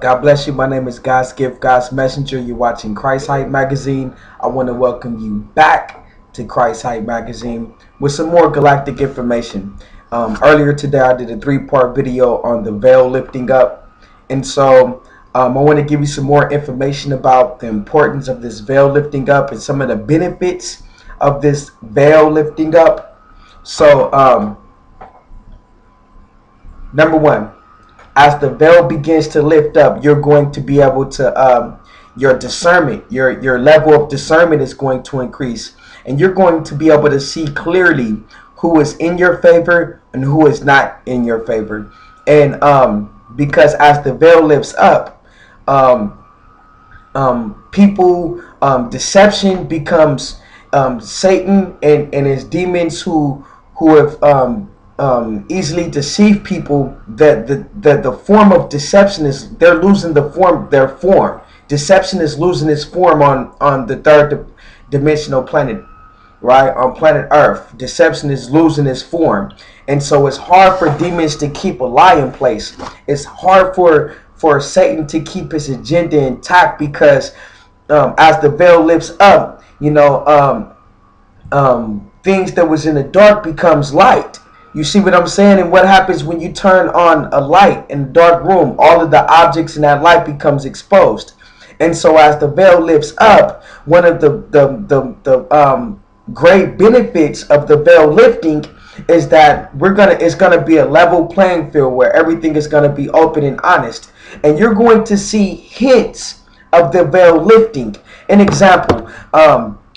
God bless you. My name is God's Gift, God's Messenger. You're watching Christ Hype Magazine. I want to welcome you back to Christ Hype Magazine with some more galactic information. Earlier today, I did a 3-part video on the veil lifting up. And so I want to give you some more information about the importance of this veil lifting up and some of the benefits of this veil lifting up. So, number one, as the veil begins to lift up, you're going to be able to, your discernment, your level of discernment is going to increase. And you're going to be able to see clearly who is in your favor and who is not in your favor. And because as the veil lifts up, deception becomes Satan and his demons who have easily deceive people. That the form of deception is, they're losing their form. Deception is losing its form on the third dimensional planet, right? On planet Earth, deception is losing its form. And so it's hard for demons to keep a lie in place. It's hard for Satan to keep his agenda intact, because as the veil lifts up, things that was in the dark becomes light. You see what I'm saying? And what happens when you turn on a light in a dark room? All of the objects in that light becomes exposed. And so as the veil lifts up, one of the great benefits of the veil lifting is that it's gonna be a level playing field where everything is gonna be open and honest. And you're going to see hints of the veil lifting. An example,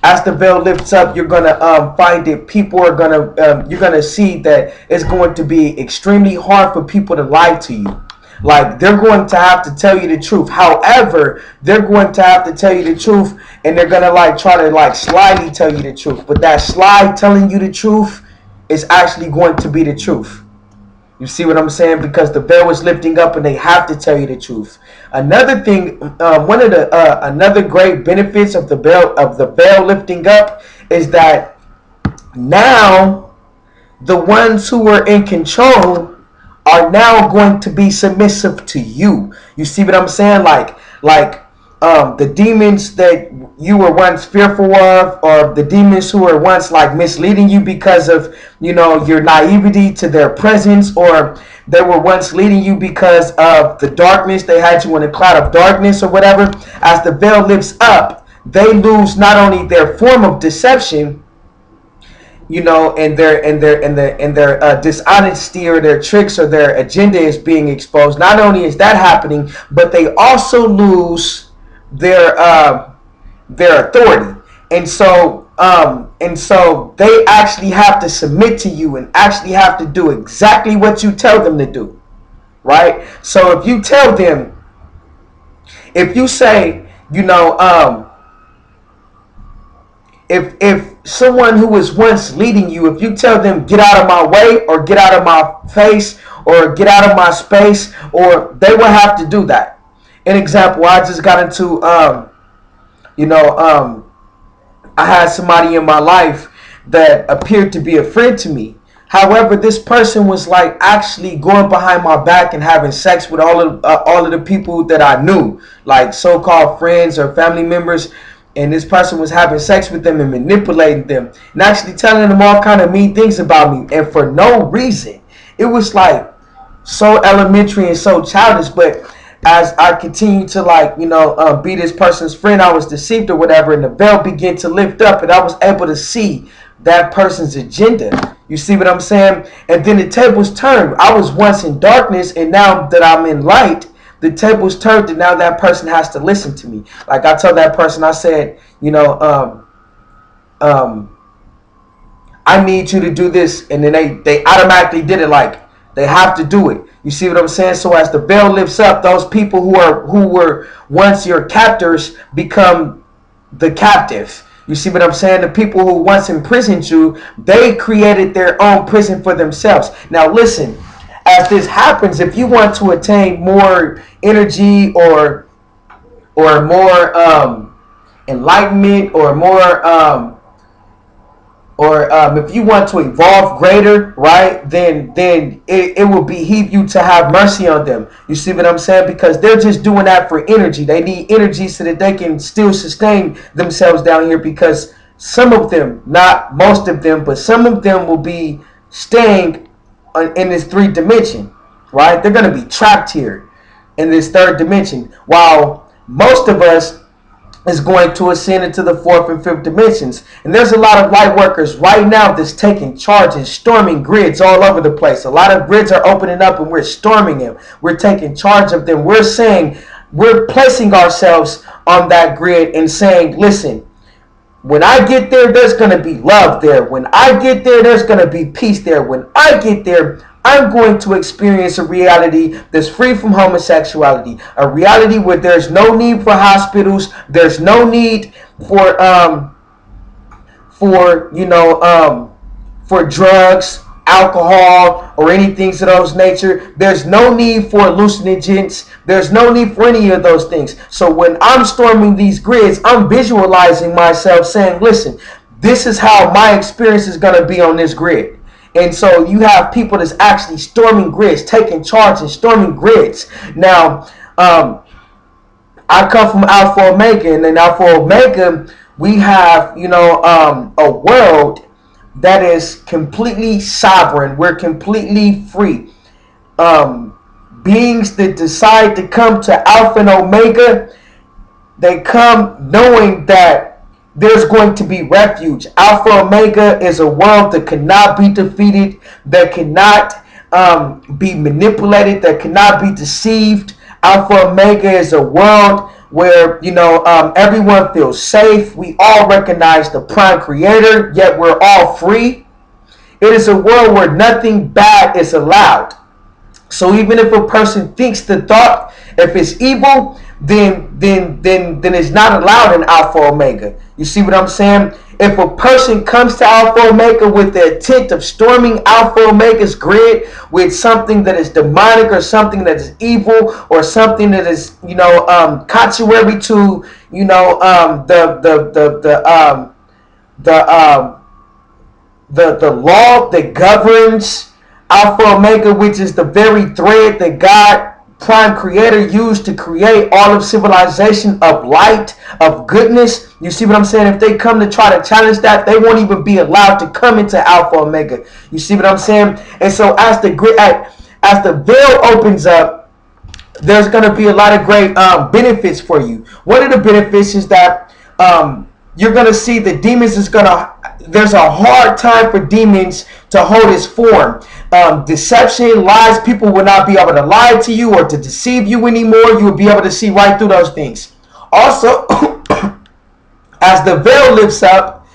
as the veil lifts up, you're gonna find it. People are gonna, you're gonna see that it's going to be extremely hard for people to lie to you. Like, they're going to have to tell you the truth. However, they're going to have to tell you the truth, and they're gonna try to slyly tell you the truth. But that sly telling you the truth is actually going to be the truth. You see what I'm saying? Because the veil is lifting up, and they have to tell you the truth. Another thing, one of the another great benefits of the veil lifting up is that now the ones who were in control are now going to be submissive to you. You see what I'm saying? Like the demons that you were once fearful of, or the demons who were once misleading you because of your naivety to their presence, or they were once leading you because of the darkness. They had you in a cloud of darkness or whatever. As the veil lifts up, they lose not only their form of deception, and their dishonesty or their tricks or their agenda is being exposed. Not only is that happening, but they also lose their authority. And so they actually have to submit to you and actually have to do exactly what you tell them to do, right? So if you tell them, if you say, if someone who was once leading you, if you tell them, get out of my way, or get out of my face, or get out of my space, or they will have to do that. An example, I just got into, I had somebody in my life that appeared to be a friend to me. However, this person was actually going behind my back and having sex with all of the people that I knew, like so-called friends or family members. And this person was having sex with them and manipulating them and actually telling them all kind of mean things about me, and for no reason. It was so elementary and so childish. But as I continued to be this person's friend, I was deceived or whatever, and the veil began to lift up, and I was able to see that person's agenda. You see what I'm saying? And then the tables turned. I was once in darkness, and now that I'm in light, the tables turned, and now that person has to listen to me. Like, I told that person, I said, I need you to do this, and then they automatically did it. They have to do it. You see what I'm saying? So as the veil lifts up, those people who were once your captors become the captive. You see what I'm saying? The people who once imprisoned you, they created their own prison for themselves. Now listen, as this happens, if you want to attain more energy or more enlightenment, or more or if you want to evolve greater, right, then it will behoove you to have mercy on them. You see what I'm saying? Because they're just doing that for energy. They need energy so that they can still sustain themselves down here, because some of them, not most of them, but some of them will be staying in this 3rd dimension, right? They're going to be trapped here in this 3rd dimension, while most of us is going to ascend into the 4th and 5th dimensions. And there's a lot of light workers right now that's taking charge and storming grids all over the place. A lot of grids are opening up and we're storming them. We're taking charge of them. We're saying, we're placing ourselves on that grid and saying, listen, when I get there, there's going to be love there. When I get there, there's going to be peace there. When I get there, I'm going to experience a reality that's free from homosexuality, a reality where there's no need for hospitals, there's no need for drugs, alcohol, or anything of those nature. There's no need for hallucinogens. There's no need for any of those things. So when I'm storming these grids, I'm visualizing myself saying, listen, this is how my experience is going to be on this grid. And so you have people that's actually storming grids, taking charge and storming grids. Now, I come from Alpha Omega, and in Alpha Omega, we have, a world that is completely sovereign. We're completely free. Beings that decide to come to Alpha and Omega, they come knowing that there's going to be refuge. Alpha Omega is a world that cannot be defeated, that cannot be manipulated, that cannot be deceived. Alpha Omega is a world where, everyone feels safe. We all recognize the prime creator, yet we're all free. It is a world where nothing bad is allowed. So even if a person thinks the thought, if it's evil, then it's not allowed in Alpha Omega. You see what I'm saying? If a person comes to Alpha Omega with the intent of storming Alpha Omega's grid with something that is demonic or something that is evil or something that is, contrary to, the law that governs Alpha Omega, which is the very thread that God, Prime Creator, used to create all of civilization of light, of goodness. You see what I'm saying? If they come to try to challenge that, they won't even be allowed to come into Alpha Omega. You see what I'm saying? And so as the veil opens up, there's going to be a lot of great benefits for you. One of the benefits is that you're going to see the demons there's a hard time for demons to hold its form. Deception, lies, people will not be able to lie to you or to deceive you anymore. You will be able to see right through those things. Also, as the veil lifts up,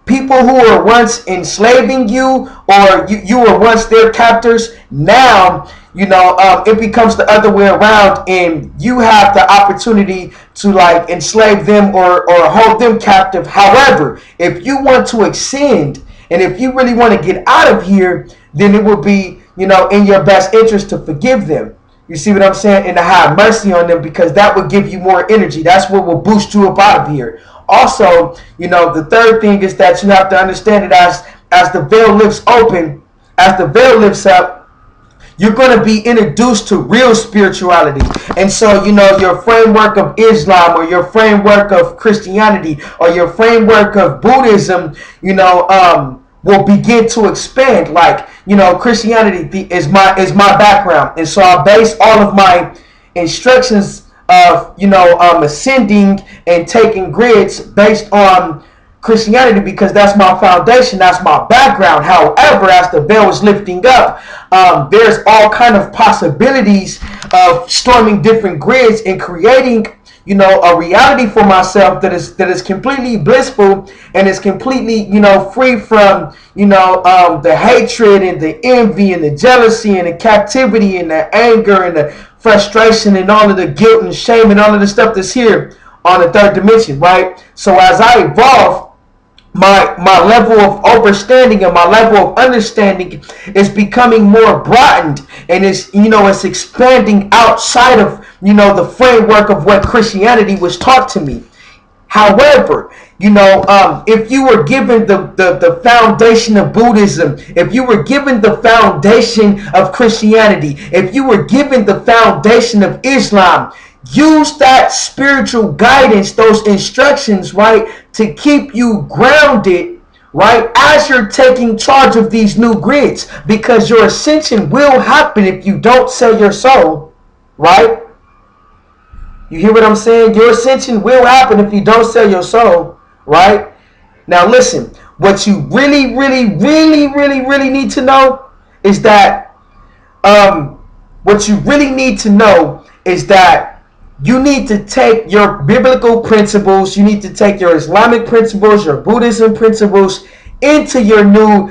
people who were once enslaving you, or you were once their captors, now, it becomes the other way around, and you have the opportunity to enslave them or hold them captive. However, if you want to ascend, and if you really want to get out of here, then it would be, in your best interest to forgive them. You see what I'm saying? And to have mercy on them, because that would give you more energy. That's what will boost you up out of here. Also, the third thing is that you have to understand that as the veil lifts open, as the veil lifts up, you're going to be introduced to real spirituality. And so, your framework of Islam or your framework of Christianity or your framework of Buddhism, will begin to expand. Christianity is my background. And so I base all of my instructions of, ascending and taking grids based on Christianity, because that's my foundation, that's my background. However, as the veil is lifting up, there's all kind of possibilities of storming different grids and creating, a reality for myself that is completely blissful and is completely, free from, the hatred and the envy and the jealousy and the captivity and the anger and the frustration and all of the guilt and shame and all of the stuff that's here on the third dimension, right? So as I evolve, my level of understanding and my level of understanding is becoming more broadened, and it's expanding outside of the framework of what Christianity was taught to me. However, If you were given the foundation of Buddhism, if you were given the foundation of Christianity, if you were given the foundation of Islam, use that spiritual guidance, those instructions, right, to keep you grounded, right, as you're taking charge of these new grids, because your ascension will happen if you don't sell your soul, right? You hear what I'm saying? Your ascension will happen if you don't sell your soul, right? Now listen, what you really need to know is that you need to take your biblical principles, you need to take your Islamic principles, your Buddhism principles into your new,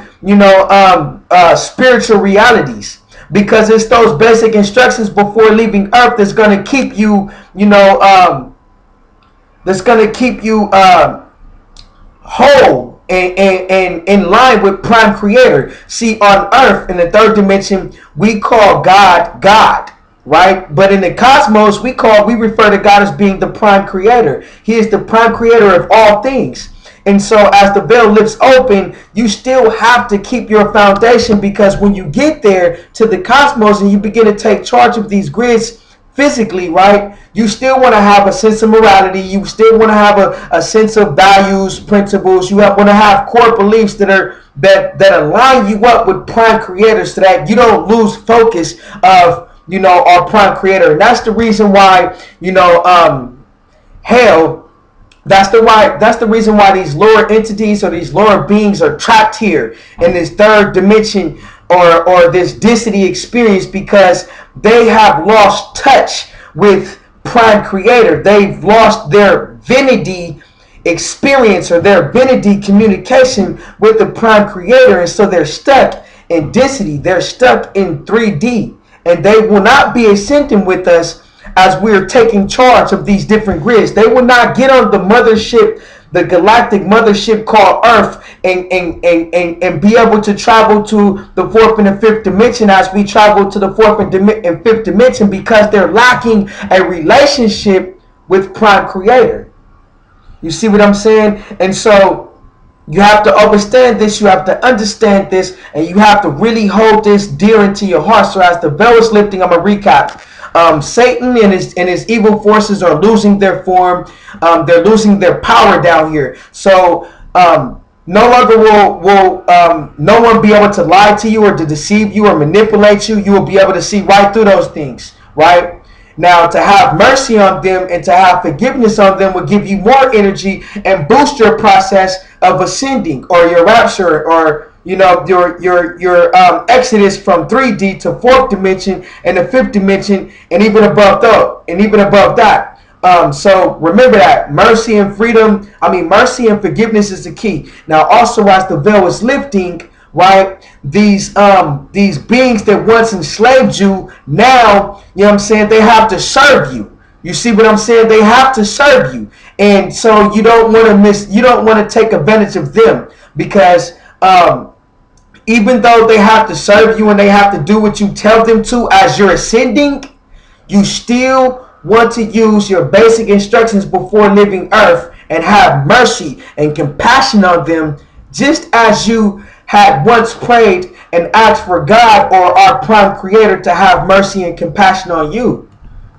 spiritual realities. Because it's those basic instructions before leaving Earth that's going to keep you, whole and in line with Prime Creator. See, on Earth, in the third dimension, we call God, God. Right? But in the cosmos, we refer to God as being the Prime Creator. He is the Prime Creator of all things. And so as the veil lifts open, you still have to keep your foundation, because when you get there to the cosmos and you begin to take charge of these grids physically, right, you still want to have a sense of morality. You still want to have a sense of values, principles. You want to have core beliefs that align you up with Prime Creator, so that you don't lose focus of our Prime Creator. And that's the reason why, hell, that's the reason why these lower entities or these lower beings are trapped here in this third dimension or this density experience, because they have lost touch with Prime Creator. They've lost their divinity experience or their divinity communication with the Prime Creator, and so they're stuck in density. They're stuck in 3D. And they will not be ascending with us as we're taking charge of these different grids. They will not get on the mothership, the galactic mothership called Earth, and be able to travel to the fourth and the fifth dimension as we travel to the fourth and fifth dimension, because they're lacking a relationship with Prime Creator. You see what I'm saying? And so you have to understand this, you have to understand this, and you have to really hold this dear into your heart. So as the veil is lifting, I'm going to recap. Satan and his evil forces are losing their form. They're losing their power down here. So no longer will no one be able to lie to you or to deceive you or manipulate you. You will be able to see right through those things, right? Now, to have mercy on them and to have forgiveness on them will give you more energy and boost your process of ascending, or your rapture, or your exodus from 3D to fourth dimension and the fifth dimension, and even above that. So remember that mercy and mercy and forgiveness is the key. Now, also, as the veil is lifting, right, these beings that once enslaved you, now, they have to serve you. You see what I'm saying? They have to serve you. And so you don't want to take advantage of them, because even though they have to serve you and they have to do what you tell them to as you're ascending, you still want to use your basic instructions before leaving Earth and have mercy and compassion on them, just as you had once prayed and asked for God or our Prime Creator to have mercy and compassion on you.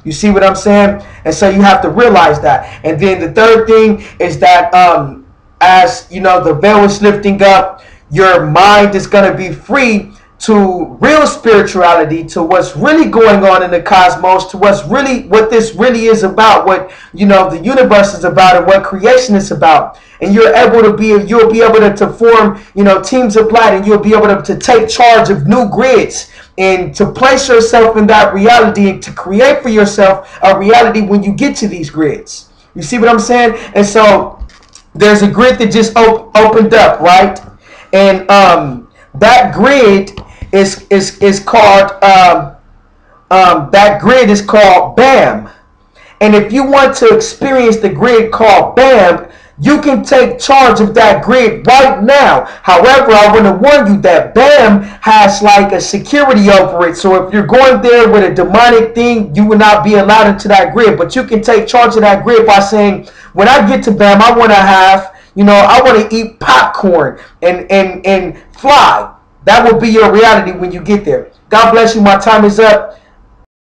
You see what I'm saying? And so you have to realize that. And then the third thing is that as the veil is lifting up, your mind is going to be free to real spirituality, to what's really going on in the cosmos, to what this really is about, what the universe is about, and what creation is about. And you'll be able to form teams of light, and you'll be able to take charge of new grids, and to place yourself in that reality, and to create for yourself a reality when you get to these grids. You see what I'm saying? And so there's a grid that just opened up, right? And that grid is called BAM. And if you want to experience the grid called BAM, you can take charge of that grid right now. However, I want to warn you that BAM has like a security over it. So if you're going there with a demonic thing, you will not be allowed into that grid. But you can take charge of that grid by saying, when I get to BAM, I want to have You know, I want to eat popcorn and fly. That will be your reality when you get there. God bless you. My time is up.